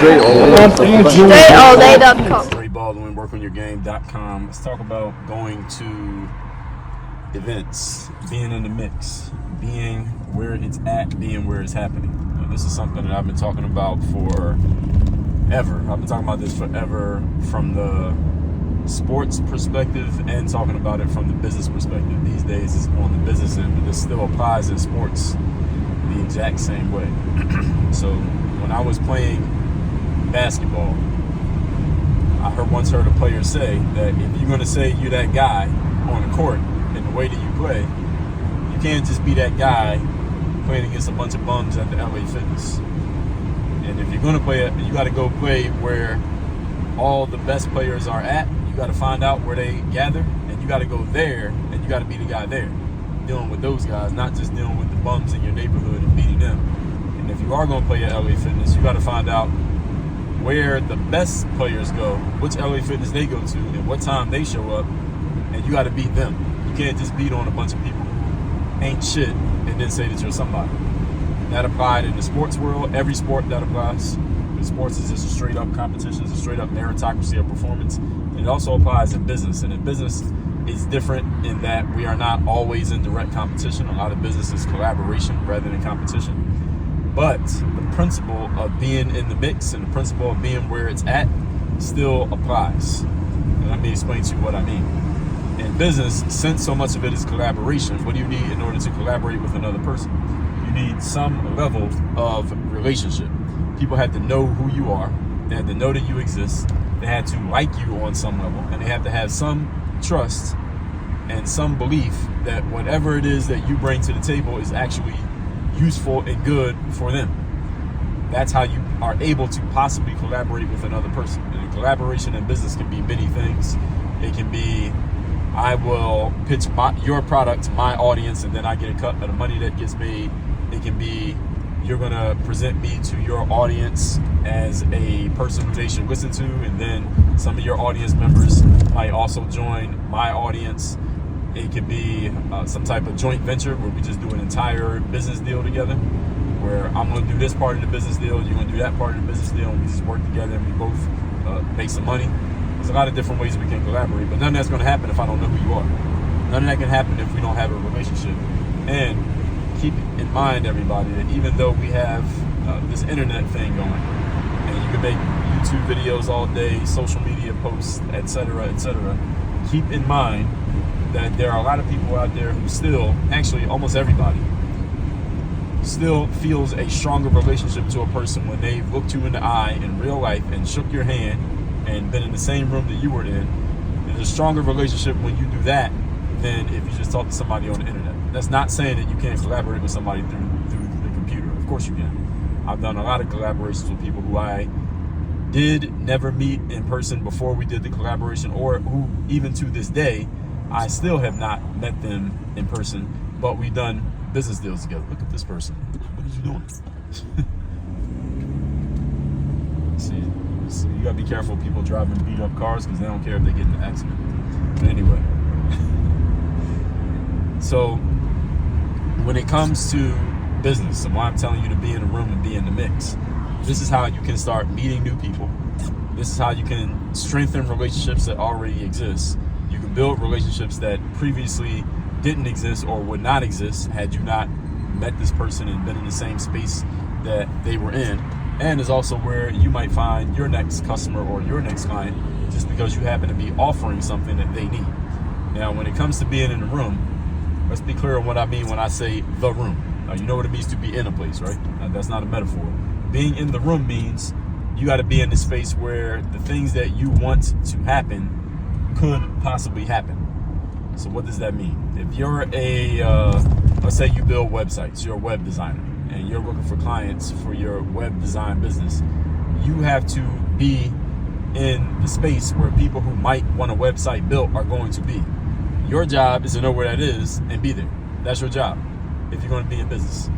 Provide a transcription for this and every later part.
StraightallDay.com. Baldwin, workonyourgame.com. Let's talk about going to events, being in the mix, being where it's at, being where it's happening. Now, this is something that I've been talking about forever. I've been talking about this forever from the sports perspective and talking about it from the business perspective. These days it's on the business end, but this still applies in sports the exact same way. So when I was playing basketball, I once heard a player say that if you're going to say you're that guy on the court in the way that you play, you can't just be that guy playing against a bunch of bums at the LA Fitness. And if you're going to play it, you got to go play where all the best players are at. You got to find out where they gather, and you got to go there, and you got to be the guy there, dealing with those guys, not just dealing with the bums in your neighborhood and beating them. And if you are going to play at LA Fitness, you got to find out where the best players go, which LA Fitness they go to, and what time they show up, and you got to beat them. You can't just beat on a bunch of people who ain't shit and then say that you're somebody. That applied in the sports world, every sport that applies. Sports is just a straight up competition, it's a straight up meritocracy of performance. And it also applies in business. And in business, it's different in that we are not always in direct competition. A lot of business is collaboration rather than competition. But the principle of being in the mix and the principle of being where it's at still applies. And let me explain to you what I mean. In business, since so much of it is collaboration, what do you need in order to collaborate with another person? You need some level of relationship. People had to know who you are. They had to know that you exist. They had to like you on some level. And they have to have some trust and some belief that whatever it is that you bring to the table is actually useful and good for them. That's how you are able to possibly collaborate with another person. And collaboration in business can be many things. It can be, I will pitch your product to my audience and then I get a cut of the money that gets made. It can be, you're going to present me to your audience as a person who they should listen to, and then some of your audience members might also join my audience. It could be some type of joint venture where we just do an entire business deal together, where I'm going to do this part of the business deal, you're going to do that part of the business deal, and we just work together and we both make some money. There's a lot of different ways we can collaborate, but none of that's going to happen if I don't know who you are. None of that can happen if we don't have a relationship. And keep in mind, everybody, that even though we have this internet thing going, and you can make YouTube videos all day, social media posts, etc., keep in mind that there are a lot of people out there who still, actually almost everybody, still feels a stronger relationship to a person when they've looked you in the eye in real life and shook your hand and been in the same room that you were in. There's a stronger relationship when you do that than if you just talk to somebody on the internet. That's not saying that you can't collaborate with somebody through the computer. Of course you can. I've done a lot of collaborations with people who I did never meet in person before we did the collaboration, or who even to this day, I still have not met them in person, but we've done business deals together. Look at this person. What are you doing? See, you gotta be careful of people driving beat up cars because they don't care if they get in an accident. But anyway. So when it comes to business, and why I'm telling you to be in the room and be in the mix, this is how you can start meeting new people. This is how you can strengthen relationships that already exist. You can build relationships that previously didn't exist or would not exist had you not met this person and been in the same space that they were in. And is also where you might find your next customer or your next client just because you happen to be offering something that they need. Now, when it comes to being in the room, let's be clear on what I mean when I say the room. You know what it means to be in a place, right? That's not a metaphor. Being in the room means you got to be in the space where the things that you want to happen could possibly happen. So what does that mean? If you're let's say you build websites, you're a web designer, and you're looking for clients for your web design business, you have to be in the space where people who might want a website built are going to be. Your job is to know where that is and be there. That's your job if you're going to be in business.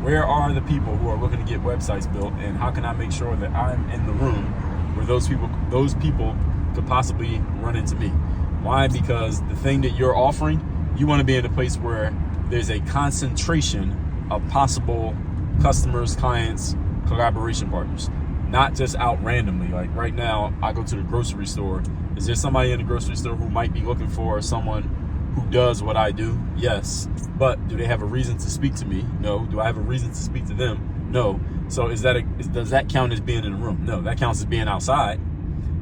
Where are the people who are looking to get websites built, and how can I make sure that I'm in the room where those people could possibly run into me? Why? Because the thing that you're offering, you want to be in a place where there's a concentration of possible customers, clients, collaboration partners. not just out randomly. Like right now, I go to the grocery store. Is there somebody in the grocery store who might be looking for someone who does what I do? Yes. But do they have a reason to speak to me? No. Do I have a reason to speak to them? No. So does that count as being in the room? No. That counts as being outside.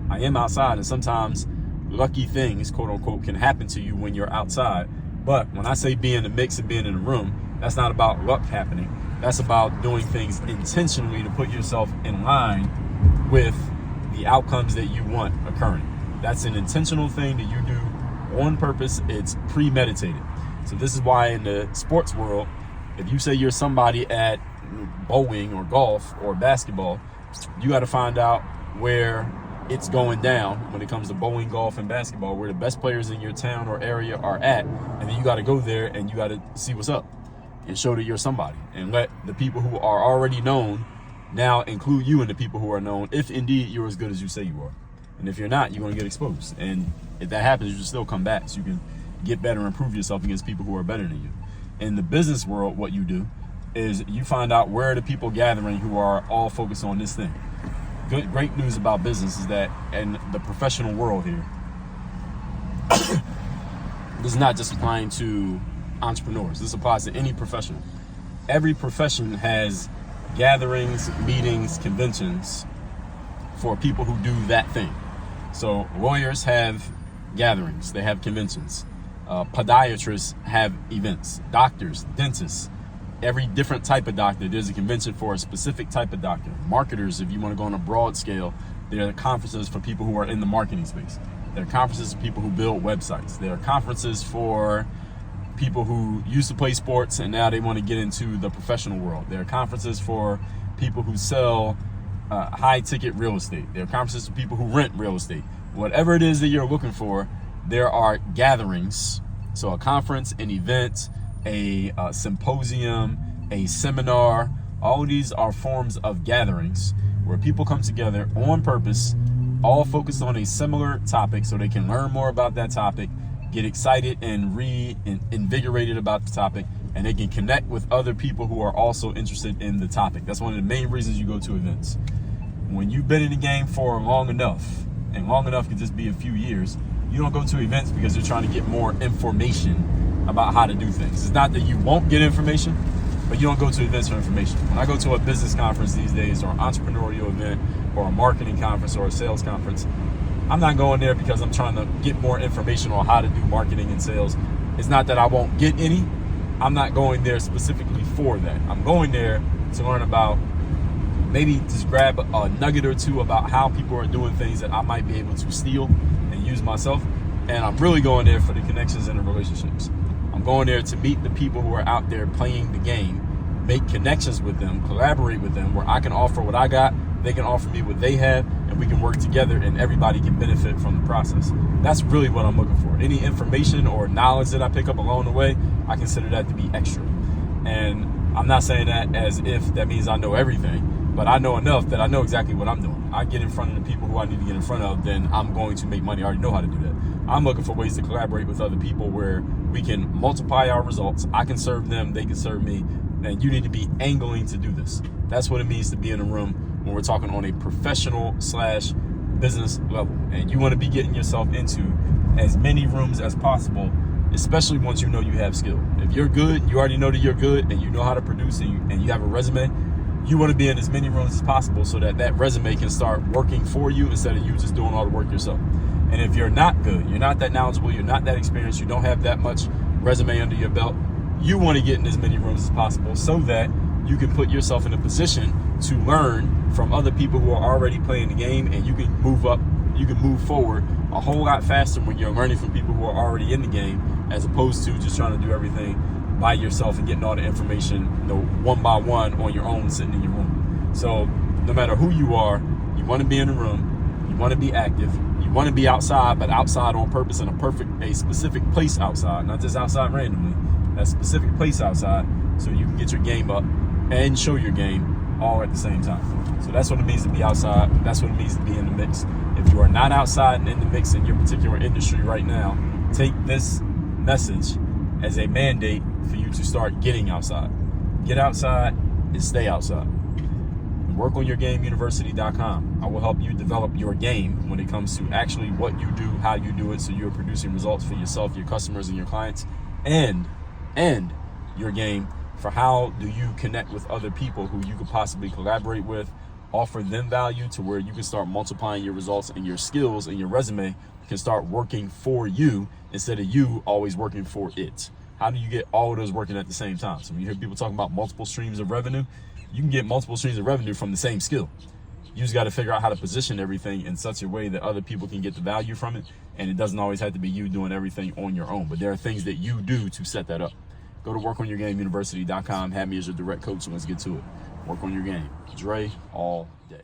I am outside, and sometimes lucky things, quote unquote, can happen to you when you're outside. But when I say be in the mix and being in the room, that's not about luck happening. That's about doing things intentionally to put yourself in line with the outcomes that you want occurring. That's an intentional thing that you do on purpose. It's premeditated. So this is why in the sports world, if you say you're somebody at bowling or golf or basketball, you got to find out where it's going down when it comes to bowling, golf, and basketball, where the best players in your town or area are at, and then you got to go there and you got to see what's up and show that you're somebody, and let the people who are already known now include you in the people who are known, if indeed you're as good as you say you are. And if you're not, you're going to get exposed. And if that happens, you should still come back so you can get better and prove yourself against people who are better than you. In the business world, what you do is you find out where are the people gathering who are all focused on this thing. Great news about business is that in the professional world here, this is not just applying to entrepreneurs. This applies to any profession. Every profession has gatherings, meetings, conventions for people who do that thing. So lawyers have gatherings, they have conventions. Podiatrists have events. Doctors, dentists, every different type of doctor, there's a convention for a specific type of doctor. Marketers, if you want to go on a broad scale, there are conferences for people who are in the marketing space. There are conferences for people who build websites. There are conferences for people who used to play sports and now they want to get into the professional world. There are conferences for people who sell high-ticket real estate. There are conferences for people who rent real estate. Whatever it is that you're looking for, there are gatherings. So a conference, an event, a symposium, a seminar, all of these are forms of gatherings where people come together on purpose, all focused on a similar topic so they can learn more about that topic, get excited and reinvigorated about the topic, and they can connect with other people who are also interested in the topic. That's one of the main reasons you go to events. When you've been in the game for long enough, and long enough could just be a few years, you don't go to events because you're trying to get more information about how to do things. It's not that you won't get information, but you don't go to events for information. When I go to a business conference these days, or an entrepreneurial event, or a marketing conference, or a sales conference, I'm not going there because I'm trying to get more information on how to do marketing and sales. It's not that I won't get any. I'm not going there specifically for that. I'm going there to learn about, maybe just grab a nugget or two about how people are doing things that I might be able to steal and use myself. And I'm really going there for the connections and the relationships. I'm going there to meet the people who are out there playing the game, make connections with them, collaborate with them, where I can offer what I got, they can offer me what they have, and we can work together and everybody can benefit from the process. That's really what I'm looking for. Any information or knowledge that I pick up along the way, I consider that to be extra. And I'm not saying that as if that means I know everything, but I know enough that I know exactly what I'm doing. I get in front of the people who I need to get in front of, then I'm going to make money. I already know how to do that. I'm looking for ways to collaborate with other people where we can multiply our results. I can serve them, they can serve me, and you need to be angling to do this. That's what it means to be in a room when we're talking on a professional / business level. And you want to be getting yourself into as many rooms as possible, especially once you know you have skill. If you're good, you already know that you're good and you know how to produce and you have a resume, you want to be in as many rooms as possible so that that resume can start working for you instead of you just doing all the work yourself. And if you're not good, you're not that knowledgeable, you're not that experienced, you don't have that much resume under your belt, you want to get in as many rooms as possible so that you can put yourself in a position to learn from other people who are already playing the game, and you can move up, you can move forward a whole lot faster when you're learning from people who are already in the game, as opposed to just trying to do everything by yourself and getting all the information, one by one on your own, sitting in your room. So no matter who you are, you want to be in the room, you want to be active, you want to be outside, but outside on purpose in a specific place outside, not just outside randomly, a specific place outside, so you can get your game up and show your game all at the same time. So that's what it means to be outside. That's what it means to be in the mix. If you are not outside and in the mix in your particular industry right now, take this message as a mandate for you to start getting outside. Get outside and stay outside. WorkOnYourGameUniversity.com. I will help you develop your game when it comes to actually what you do, how you do it, so you're producing results for yourself, your customers, and your clients, and your game for how do you connect with other people who you could possibly collaborate with, offer them value to where you can start multiplying your results, and your skills and your resume can start working for you instead of you always working for it. How do you get all of those working at the same time? So when you hear people talking about multiple streams of revenue, you can get multiple streams of revenue from the same skill. You just got to figure out how to position everything in such a way that other people can get the value from it, and it doesn't always have to be you doing everything on your own, but there are things that you do to set that up. Go to WorkOnYourGameUniversity.com, have me as your direct coach, and let's get to it. Work on your game. Dre all day.